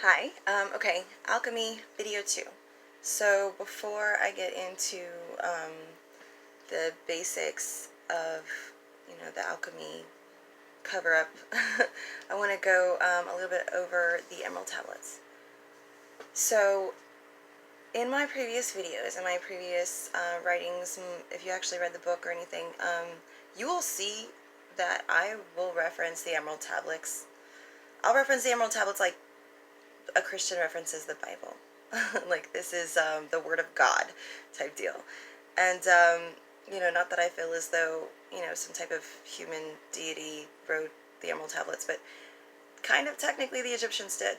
Hi, okay, Alchemy video 2. So before I get into the basics of, the alchemy cover-up, I want to go a little bit over the emerald tablets. So in my previous videos, in my previous writings, if you actually read the book or anything, you will see that I will reference the emerald tablets. I'll reference the emerald tablets like a Christian references the Bible. Like this is the Word of God type deal. And, not that I feel as though, some type of human deity wrote the Emerald Tablets, but kind of technically the Egyptians did.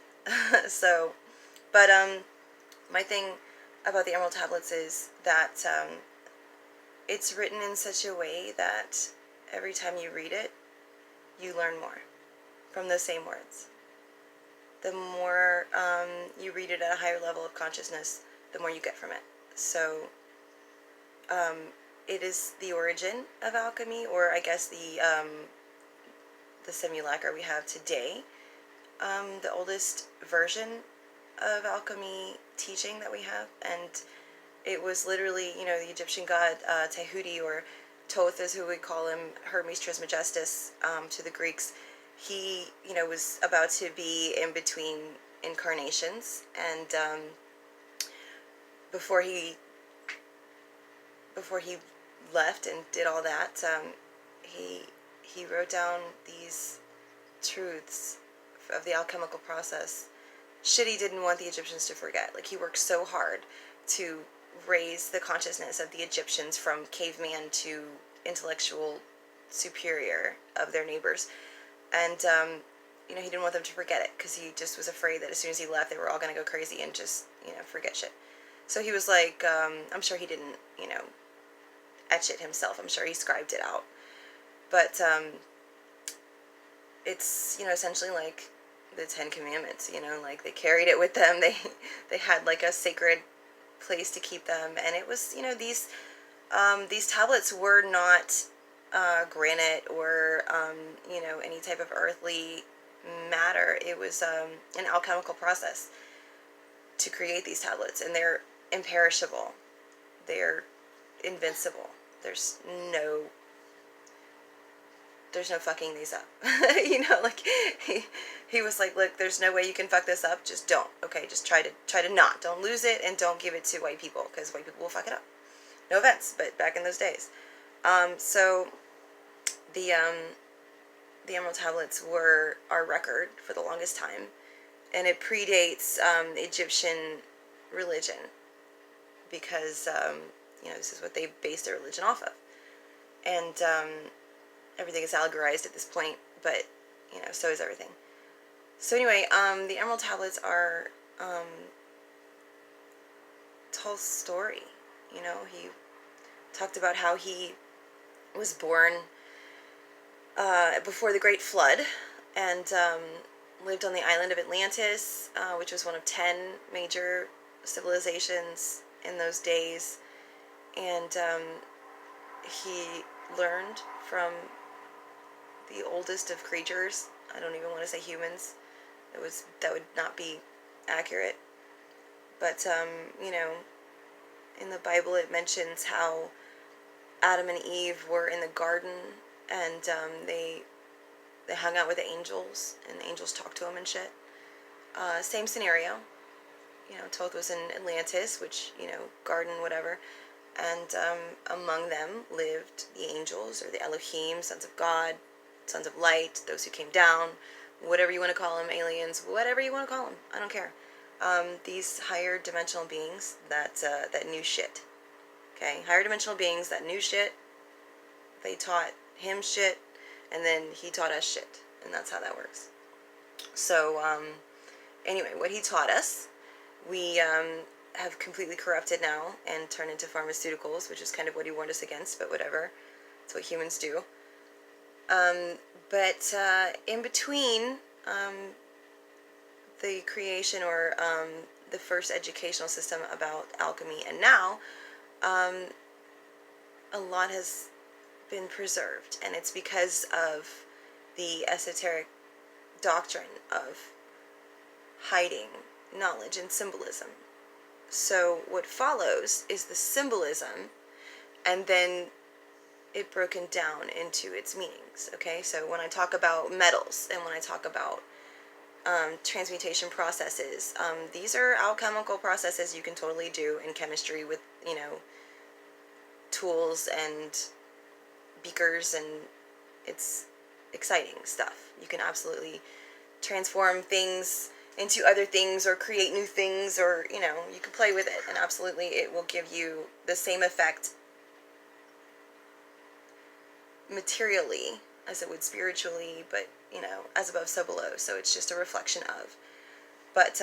So, but my thing about the Emerald Tablets is that it's written in such a way that every time you read it, you learn more from those same words. The more you read it at a higher level of consciousness, the more you get from it. So it is the origin of alchemy, or I guess the simulacra we have today, the oldest version of alchemy teaching that we have. And it was literally, the Egyptian god Tehuti, or Thoth is who we call him, Hermes Trismegistus to the Greeks. He, was about to be in between incarnations, and before he left and did all that, he wrote down these truths of the alchemical process. Shit he didn't want the Egyptians to forget. Like, he worked so hard to raise the consciousness of the Egyptians from caveman to intellectual superior of their neighbors. And, he didn't want them to forget it, because he just was afraid that as soon as he left, they were all going to go crazy and just, forget shit. So he was like, I'm sure he didn't, etch it himself. I'm sure he scribed it out. But, it's, essentially like the Ten Commandments, like they carried it with them. They had like a sacred place to keep them. And it was, these tablets were not granite or, any type of earthly matter. It was an alchemical process to create these tablets, and they're imperishable. They're invincible. There's no fucking these up. Like he was like, look, there's no way you can fuck this up. Just don't. Okay, just try to not. Don't lose it, and don't give it to white people, because white people will fuck it up. No offense, but back in those days. So the Emerald Tablets were our record for the longest time, and it predates Egyptian religion, because this is what they based their religion off of, and everything is allegorized at this point, but so is everything. So anyway, the Emerald Tablets are Tol's story. He talked about how he was born before the Great Flood, and lived on the island of Atlantis, which was one of 10 major civilizations in those days. And he learned from the oldest of creatures. I don't even want to say humans. That would not be accurate. But in the Bible it mentions how Adam and Eve were in the garden, and they hung out with the angels, and the angels talked to them and shit. Same scenario. Thoth was in Atlantis, which, garden, whatever. And among them lived the angels, or the Elohim, sons of God, sons of light, those who came down, whatever you want to call them, aliens, whatever you want to call them. I don't care. These higher dimensional beings that knew shit. Okay? Higher dimensional beings that knew shit. They taught him shit, and then he taught us shit. And that's how that works. So, anyway, what he taught us, we have completely corrupted now and turned into pharmaceuticals, which is kind of what he warned us against, but whatever. It's what humans do. But in between the creation, or the first educational system about alchemy, and now, a lot has been preserved, and it's because of the esoteric doctrine of hiding knowledge and symbolism. So what follows is the symbolism, and then it broken down into its meanings. Okay, so when I talk about metals and when I talk about transmutation processes, these are alchemical processes you can totally do in chemistry with, tools and beakers, and it's exciting stuff. You can absolutely transform things into other things or create new things, or you can play with it, and absolutely it will give you the same effect materially as it would spiritually, but as above so below, so it's just a reflection of. But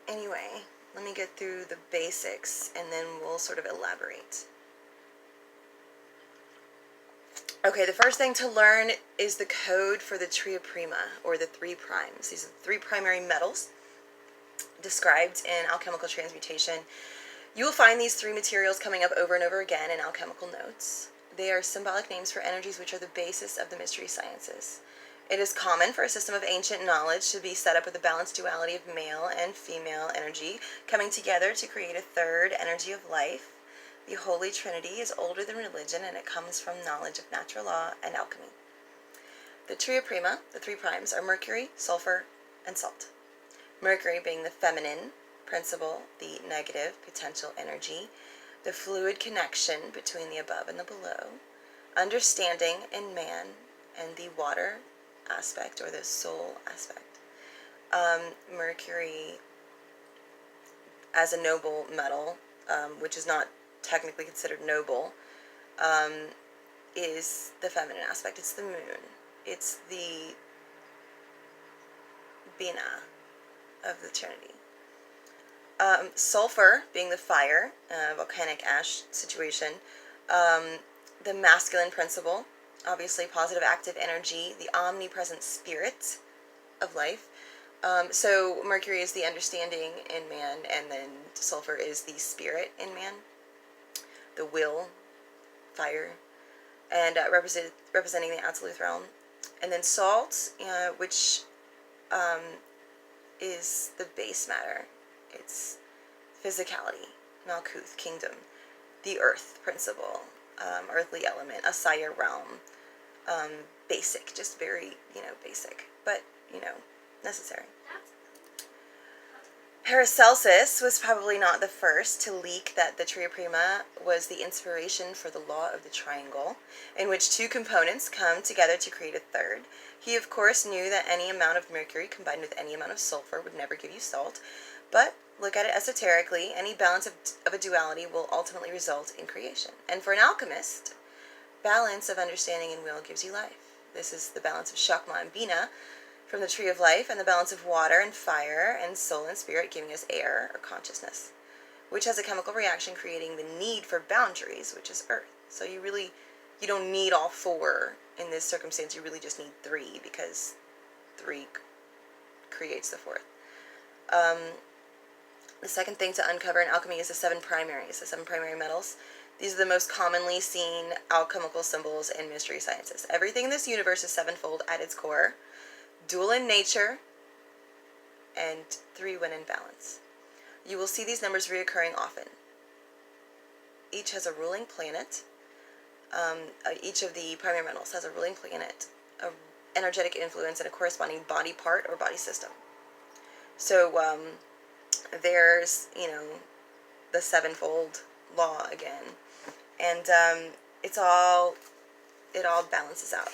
anyway, let me get through the basics and then we'll sort of elaborate. Okay, the first thing to learn is the code for the Tria Prima, or the 3 primes. These are the 3 primary metals described in alchemical transmutation. You will find these 3 materials coming up over and over again in alchemical notes. They are symbolic names for energies which are the basis of the mystery sciences. It is common for a system of ancient knowledge to be set up with a balanced duality of male and female energy coming together to create a third energy of life. The Holy Trinity is older than religion, and it comes from knowledge of natural law and alchemy. The Tria Prima, the 3 primes, are Mercury, sulfur, and salt. Mercury being the feminine principle, the negative potential energy, the fluid connection between the above and the below, understanding in man, and the water aspect, or the soul aspect. Mercury as a noble metal, which is not technically considered noble, is the feminine aspect. It's the moon. It's the Bina of the Trinity. Sulfur being the fire, volcanic ash situation, the masculine principle, obviously positive active energy, the omnipresent spirit of life. So Mercury is the understanding in man, and then sulfur is the spirit in man, the will, fire, and representing the absolute realm. And then salt, which is the base matter. It's physicality, Malkuth, kingdom, the earth principle, earthly element, Asaya realm, basic, just very, basic, but, necessary. Paracelsus was probably not the first to leak that the Tria Prima was the inspiration for the law of the triangle, in which 2 components come together to create a third. He, of course, knew that any amount of mercury combined with any amount of sulfur would never give you salt, but look at it esoterically, any balance of a duality will ultimately result in creation. And for an alchemist, balance of understanding and will gives you life. This is the balance of Shakma and Bina from the tree of life, and the balance of water and fire and soul and spirit giving us air, or consciousness, which has a chemical reaction creating the need for boundaries, which is earth. So you don't need all 4 in this circumstance. You really just need 3, because 3 creates the 4th. The second thing to uncover in alchemy is the 7 primaries, the 7 primary metals. These are the most commonly seen alchemical symbols in mystery sciences. Everything in this universe is 7-fold at its core, dual in nature, and 3 when in balance. You will see these numbers reoccurring often. Each has a ruling planet. Each of the primary metals has a ruling planet, an energetic influence, and a corresponding body part or body system. So there's, the 7-fold law again. And it all balances out,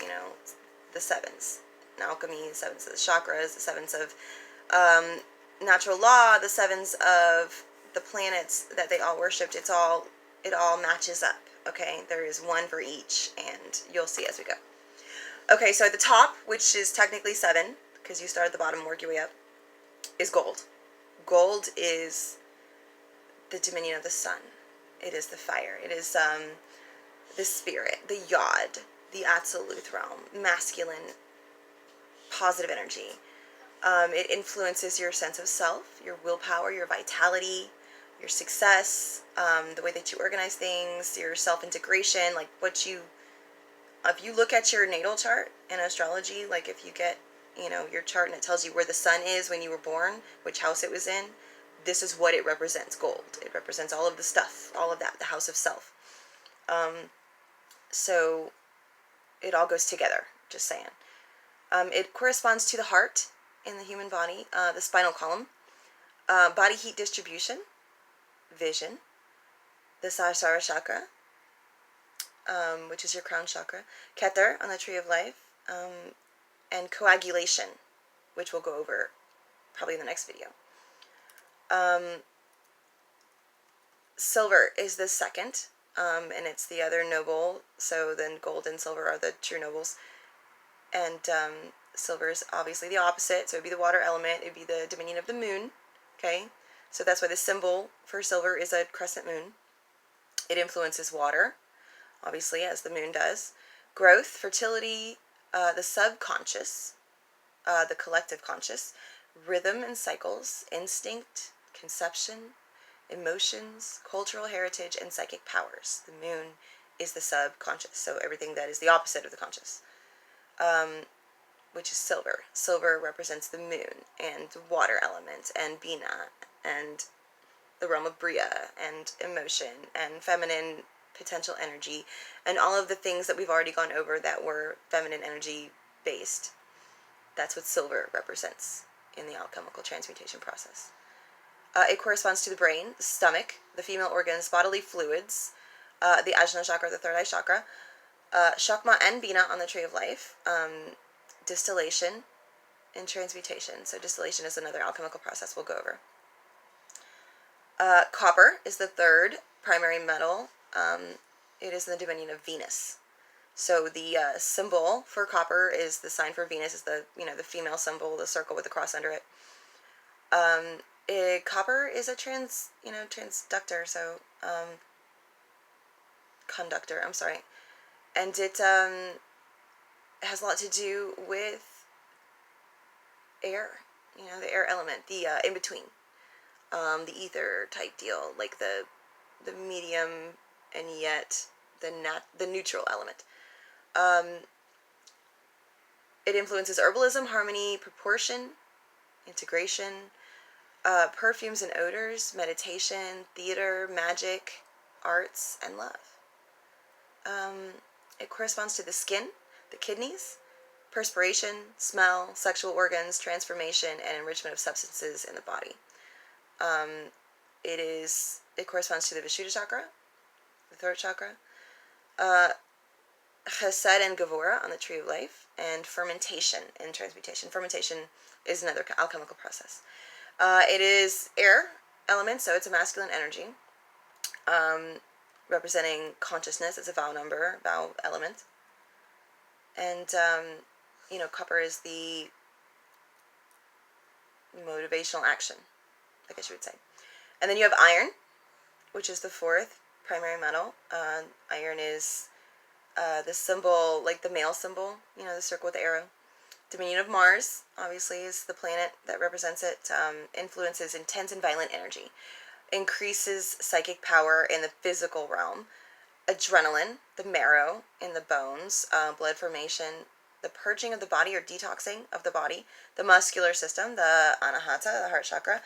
the 7s. In alchemy, the 7s of the chakras, the 7s of natural law, the 7s of the planets that they all worshipped. It all matches up, okay? There is 1 for each, and you'll see as we go. Okay, so at the top, which is technically 7, because you start at the bottom and work your way up, is gold. Gold is the dominion of the sun. It is the fire. It is the spirit, the yod, the absolute realm, masculine, positive energy. It influences your sense of self, your willpower, your vitality, your success, the way that you organize things, your self-integration, like if you look at your natal chart in astrology, like if you get, your chart, and it tells you where the sun is when you were born, which house it was in, this is what it represents. Gold. It represents all of the stuff, all of that, the house of self. So it all goes together, just saying. It corresponds to the heart in the human body, the spinal column, body heat distribution, vision, the Sahasrara chakra, which is your crown chakra, Keter on the tree of life, and coagulation, which we'll go over probably in the next video. Silver is the second, and it's the other noble, so then gold and silver are the true nobles. And silver is obviously the opposite, so it would be the water element, it would be the dominion of the moon, okay? So that's why the symbol for silver is a crescent moon. It influences water, obviously, as the moon does. Growth, fertility, the subconscious, the collective conscious, rhythm and cycles, instinct, conception, emotions, cultural heritage, and psychic powers. The moon is the subconscious, so everything that is the opposite of the conscious, which is silver. Silver represents the moon and the water element and Bina and the realm of Bria and emotion and feminine potential energy and all of the things that we've already gone over that were feminine energy based. That's what silver represents in the alchemical transmutation process. It corresponds to the brain, the stomach, the female organs, bodily fluids, the Ajna chakra, the third eye chakra, Shakma and Bina on the tree of life, distillation and transmutation. So distillation is another alchemical process we'll go over. Copper is the third primary metal. It is in the dominion of Venus. So the symbol for copper is the sign for Venus, is the the female symbol, the circle with the cross under it. Copper is a transductor, so conductor. I'm sorry, and it has a lot to do with air. The air element, the in between, the ether type deal, like the medium and yet the neutral element. It influences herbalism, harmony, proportion, integration, perfumes and odors, meditation, theater, magic, arts, and love. It corresponds to the skin, the kidneys, perspiration, smell, sexual organs, transformation, and enrichment of substances in the body. It corresponds to the Vishuddha chakra, the throat chakra, Chesed and Gevura on the tree of life, and fermentation and transmutation. Fermentation is another alchemical process. It is air element, so it's a masculine energy, representing consciousness. It's a vowel number, vowel element. And, copper is the motivational action, I guess you would say. And then you have iron, which is the fourth primary metal. Iron is the symbol, like the male symbol, the circle with the arrow. Dominion of Mars, obviously, is the planet that represents it. Influences intense and violent energy. Increases psychic power in the physical realm. Adrenaline, the marrow in the bones. Blood formation, the purging of the body or detoxing of the body. The muscular system, the Anahata, the heart chakra.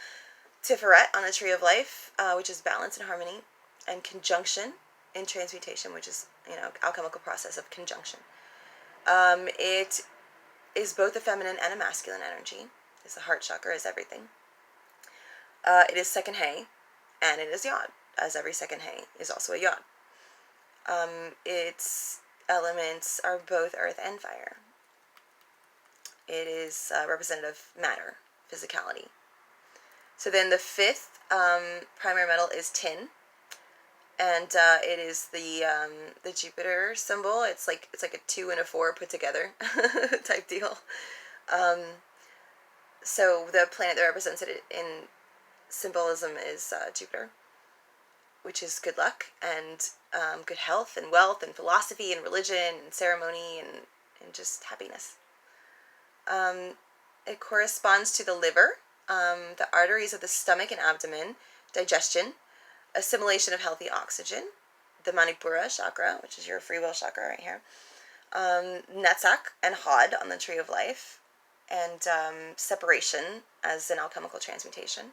Tiferet on the tree of life, which is balance and harmony. And conjunction in transmutation, which is, alchemical process of conjunction. It is both a feminine and a masculine energy. It's the heart chakra, is everything. It is second hay, and it is yod, as every second hay is also a yod. Its elements are both earth and fire. It is representative matter, physicality. So then the fifth primary metal is tin. And it is the Jupiter symbol. It's like a 2 and a 4 put together type deal. So the planet that represents it in symbolism is Jupiter, which is good luck and good health and wealth and philosophy and religion and ceremony and just happiness. It corresponds to the liver, the arteries of the stomach and abdomen, digestion, assimilation of healthy oxygen, the Manipura chakra, which is your free will chakra right here, Netzach and Hod on the tree of life, and separation as an alchemical transmutation.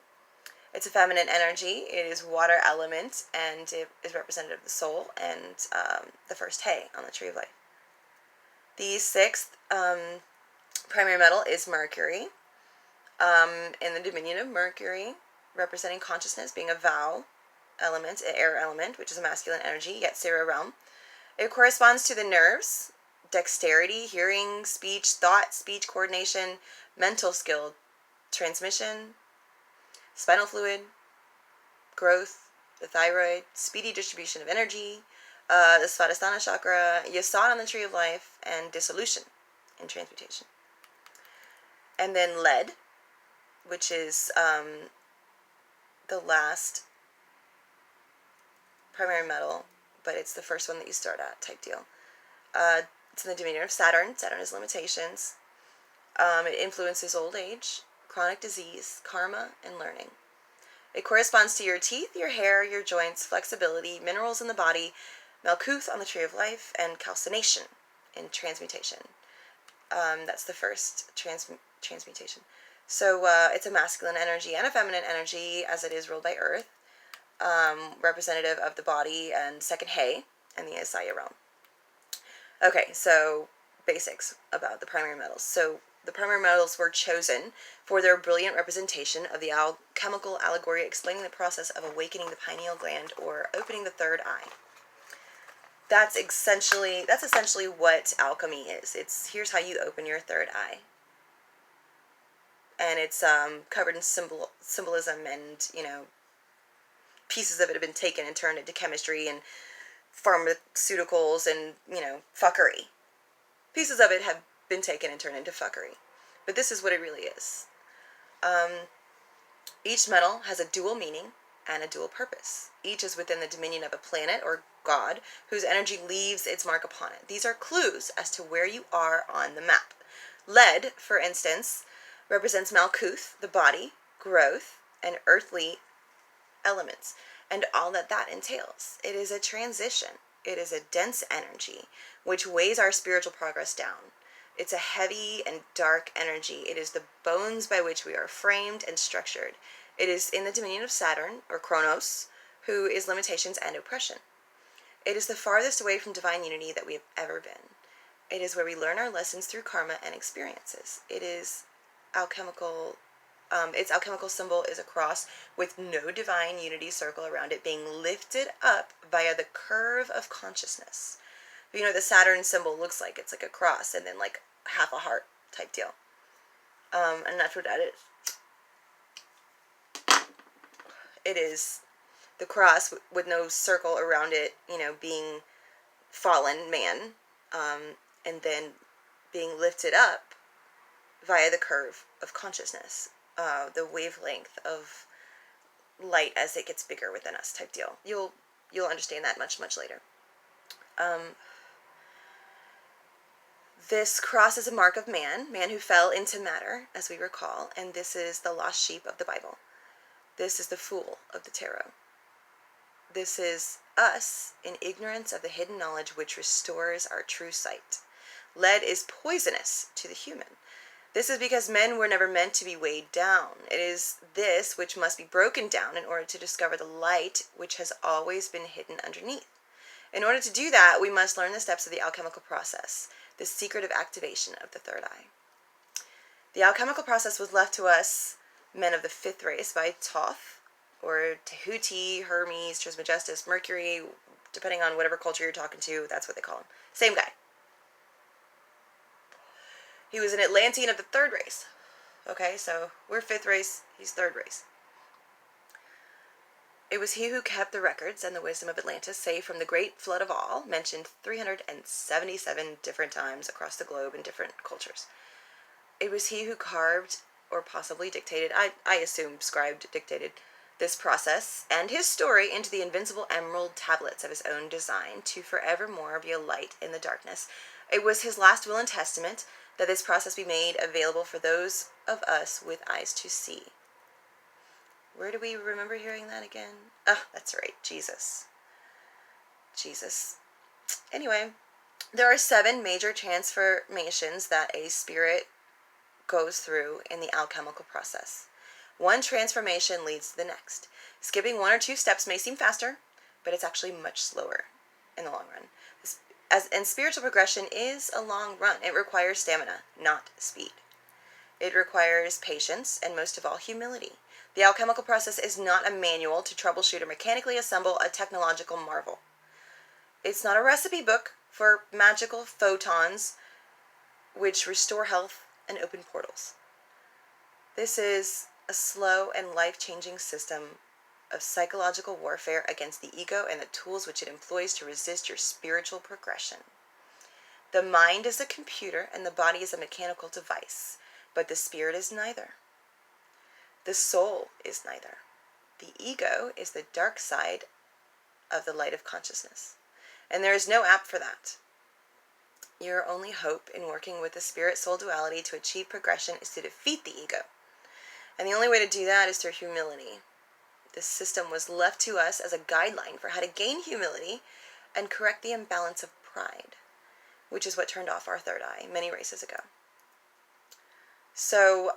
It's a feminine energy. It is water element, and it is representative of the soul and the first hay on the tree of life. The sixth primary metal is Mercury, in the dominion of Mercury, representing consciousness, being a vow element, an air element, which is a masculine energy, yet zero realm. It corresponds to the nerves, dexterity, hearing, speech, thought, speech coordination, mental skill, transmission, spinal fluid, growth, the thyroid, speedy distribution of energy, the Svadhisthana chakra, Yasod on the tree of life, and dissolution in transmutation. And then lead, which is the last primary metal, but it's the first one that you start at type deal. It's in the dominion of Saturn. Saturn is limitations. It influences old age, chronic disease, karma, and learning. It corresponds to your teeth, your hair, your joints, flexibility, minerals in the body, Malkuth on the tree of life, and calcination in transmutation. That's the first transmutation. So it's a masculine energy and a feminine energy, as it is ruled by Earth, representative of the body and second hay and the Asaya realm. Okay, so basics about the primary metals. So the primary metals were chosen for their brilliant representation of the alchemical allegory explaining the process of awakening the pineal gland or opening the third eye. That's essentially what alchemy is. Here's how you open your third eye. And it's covered in symbolism, and pieces of it have been taken and turned into chemistry and pharmaceuticals and fuckery. Pieces of it have been taken and turned into fuckery, but this is what it really is. Each metal has a dual meaning and a dual purpose. Each is within the dominion of a planet or god whose energy leaves its mark upon it. These are clues as to where you are on the map. Lead, for instance, represents Malkuth, the body, growth, and earthly elements, and all that entails. It is a transition. It is a dense energy which weighs our spiritual progress down. It's a heavy and dark energy. It is the bones by which we are framed and structured. It is in the dominion of Saturn, or Kronos, who is limitations and oppression. It is the farthest away from divine unity that we have ever been. It is where we learn our lessons through karma and experiences. It is alchemical. Its alchemical symbol is a cross with no divine unity circle around it, being lifted up via the curve of consciousness. You know what the Saturn symbol looks like? It's like a cross and then like half a heart type deal. And that's what that is. It is the cross with no circle around it, being fallen man, and then being lifted up via the curve of consciousness, the wavelength of light as it gets bigger within us type deal. You'll understand that much later. This cross is a mark of man who fell into matter, as we recall, and this is the lost sheep of the Bible. This is the fool of the tarot. This is us in ignorance of the hidden knowledge which restores our true sight. Lead is poisonous to the human. This is because men were never meant to be weighed down. It is this which must be broken down in order to discover the light which has always been hidden underneath. In order to do that, we must learn the steps of the alchemical process, the secret of activation of the third eye. The alchemical process was left to us, men of the fifth race, by Thoth, or Tahuti, Hermes, Trismegistus, Mercury, depending on whatever culture you're talking to, that's what they call him. Same guy. He was an Atlantean of the third race. Okay, so we're fifth race, he's third race. It was he who kept the records and the wisdom of Atlantis, saved from the great flood of all, mentioned 377 different times across the globe in different cultures. It was he who carved, or possibly dictated, I assume scribed, dictated, this process and his story into the invincible emerald tablets of his own design to forevermore be a light in the darkness. It was his last will and testament that this process be made available for those of us with eyes to see. Where do we remember hearing that again? Ah, that's right, Jesus. Anyway, there are 7 major transformations that a spirit goes through in the alchemical process. One transformation leads to the next. Skipping 1 or 2 steps may seem faster, but it's actually much slower in the long run. And spiritual progression is a long run. It requires stamina, not speed. It requires patience and, most of all, humility. The alchemical process is not a manual to troubleshoot or mechanically assemble a technological marvel. It's not a recipe book for magical photons which restore health and open portals. This is a slow and life-changing system of psychological warfare against the ego and the tools which it employs to resist your spiritual progression. The mind is a computer and the body is a mechanical device, but the spirit is neither. The soul is neither. The ego is the dark side of the light of consciousness, and there is no app for that. Your only hope in working with the spirit-soul duality to achieve progression is to defeat the ego, and the only way to do that is through humility. This system was left to us as a guideline for how to gain humility and correct the imbalance of pride, which is what turned off our third eye many races ago. So,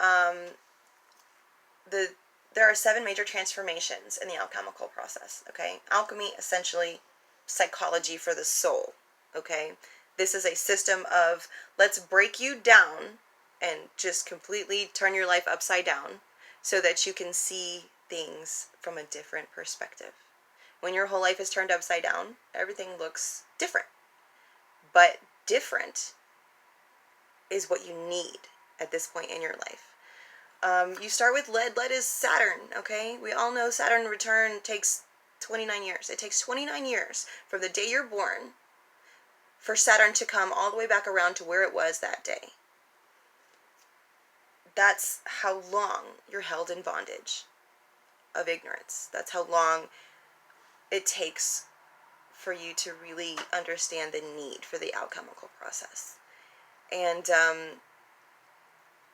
there are 7 major transformations in the alchemical process, okay? Alchemy, essentially, psychology for the soul, okay? This is a system of, let's break you down and just completely turn your life upside down so that you can see things from a different perspective. When your whole life is turned upside down, everything looks different. But different is what you need at this point in your life. You start with lead. Lead is Saturn, okay? We all know Saturn return takes 29 years. It takes 29 years from the day you're born for Saturn to come all the way back around to where it was that day. That's how long you're held in bondage of ignorance. That's how long it takes for you to really understand the need for the alchemical process. And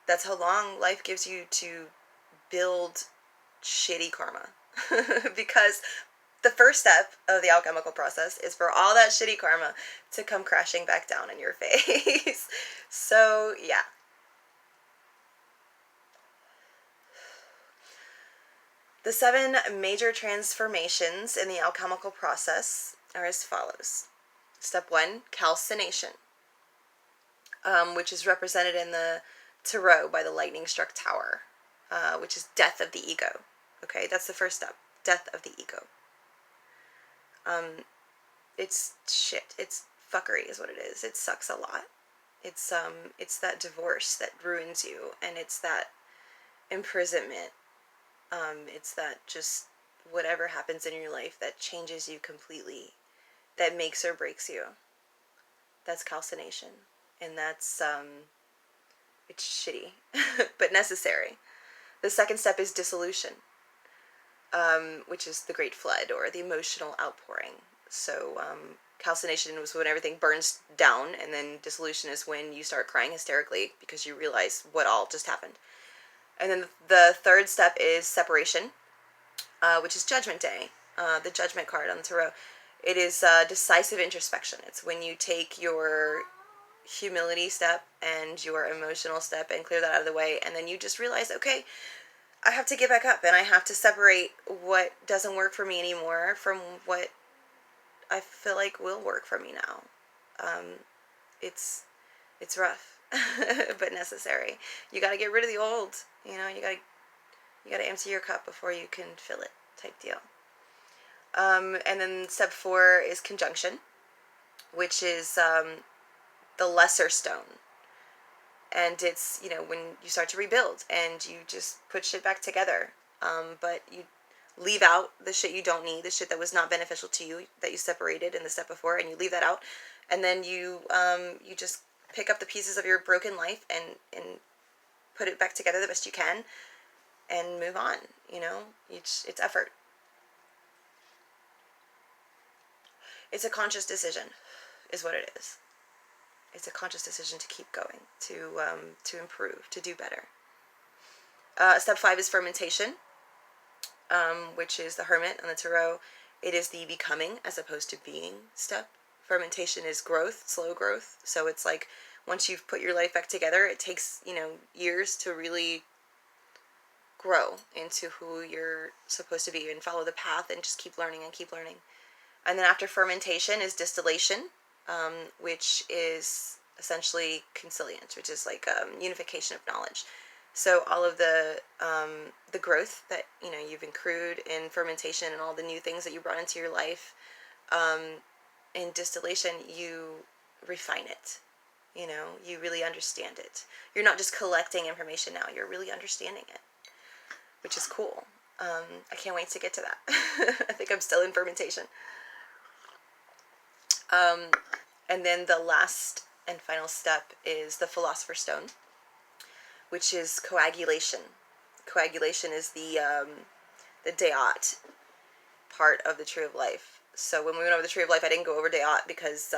that's how long life gives you to build shitty karma. Because the first step of the alchemical process is for all that shitty karma to come crashing back down in your face. So, yeah. The 7 major transformations in the alchemical process are as follows. Step 1, calcination, which is represented in the Tarot by the lightning-struck tower, which is death of the ego. Okay, that's the first step, death of the ego. It's shit. It's fuckery is what it is. It sucks a lot. It's that divorce that ruins you, and it's that imprisonment. It's that just whatever happens in your life that changes you completely, that makes or breaks you. That's calcination, and that's it's shitty, but necessary. The second step is dissolution, which is the great flood or the emotional outpouring. So calcination was when everything burns down, and then dissolution is when you start crying hysterically because you realize what all just happened. And then the third step is separation, which is Judgment Day, the Judgment card on the Tarot. It is decisive introspection. It's when you take your humility step and your emotional step and clear that out of the way, and then you just realize, okay, I have to get back up, and I have to separate what doesn't work for me anymore from what I feel like will work for me now. It's rough, but necessary. You got to get rid of the old. You know, you got to empty your cup before you can fill it, type deal. And then step 4 is conjunction, which is the lesser stone. And it's, you know, when you start to rebuild and you just put shit back together. But you leave out the shit you don't need, the shit that was not beneficial to you, that you separated in the step before, and you leave that out. And then you just pick up the pieces of your broken life and put it back together the best you can and move on, you know? It's effort. It's a conscious decision, is what it is. It's a conscious decision to keep going, to improve, to do better. Step 5 is fermentation, which is the Hermit on the Tarot. It is the becoming as opposed to being step. Fermentation is growth, slow growth. So it's like once you've put your life back together, it takes, you know, years to really grow into who you're supposed to be and follow the path and just keep learning and keep learning. And then after fermentation is distillation, which is essentially consilience, which is like unification of knowledge. So all of the growth that, you know, you've accrued in fermentation and all the new things that you brought into your life, in distillation, you refine it. You know, you really understand it. You're not just collecting information now, you're really understanding it, which is cool. I can't wait to get to that. I think I'm still in fermentation. And then the last and final step is the Philosopher's Stone, which is coagulation. Coagulation is the Deat part of the Tree of Life. So when we went over the Tree of Life, I didn't go over Deat because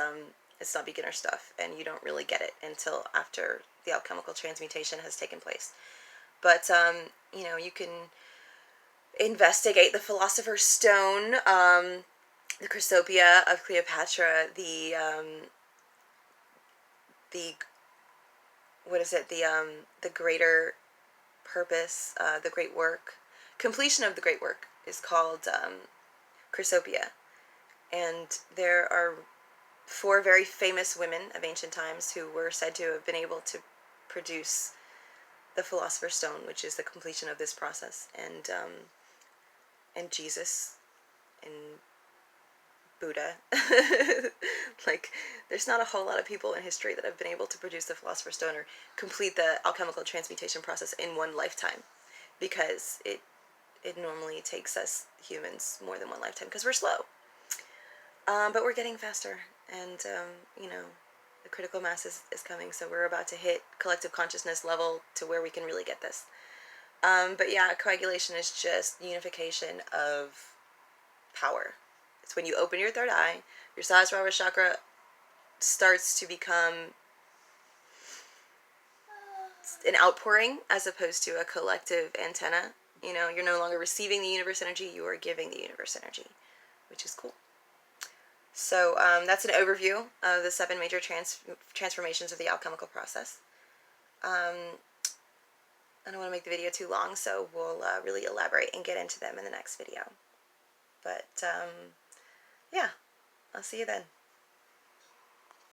it's not beginner stuff, and you don't really get it until after the alchemical transmutation has taken place. But, you know, you can investigate the Philosopher's Stone, the Chrysopia of Cleopatra, the what is it, the greater purpose, the great work, completion of the great work is called Chrysopia. And there are 4 very famous women of ancient times who were said to have been able to produce the Philosopher's Stone, which is the completion of this process. And Jesus and Buddha. Like, there's not a whole lot of people in history that have been able to produce the Philosopher's Stone or complete the alchemical transmutation process in one lifetime, because it normally takes us humans more than one lifetime because we're slow. But we're getting faster, and you know, the critical mass is coming, so we're about to hit collective consciousness level to where we can really get this. But yeah, coagulation is just unification of power. It's when you open your third eye, your Sahasrara chakra starts to become an outpouring as opposed to a collective antenna. You know, you're no longer receiving the universe energy, you are giving the universe energy, which is cool. So that's an overview of the 7 major transformations of the alchemical process. I don't want to make the video too long, so we'll really elaborate and get into them in the next video. But yeah, I'll see you then.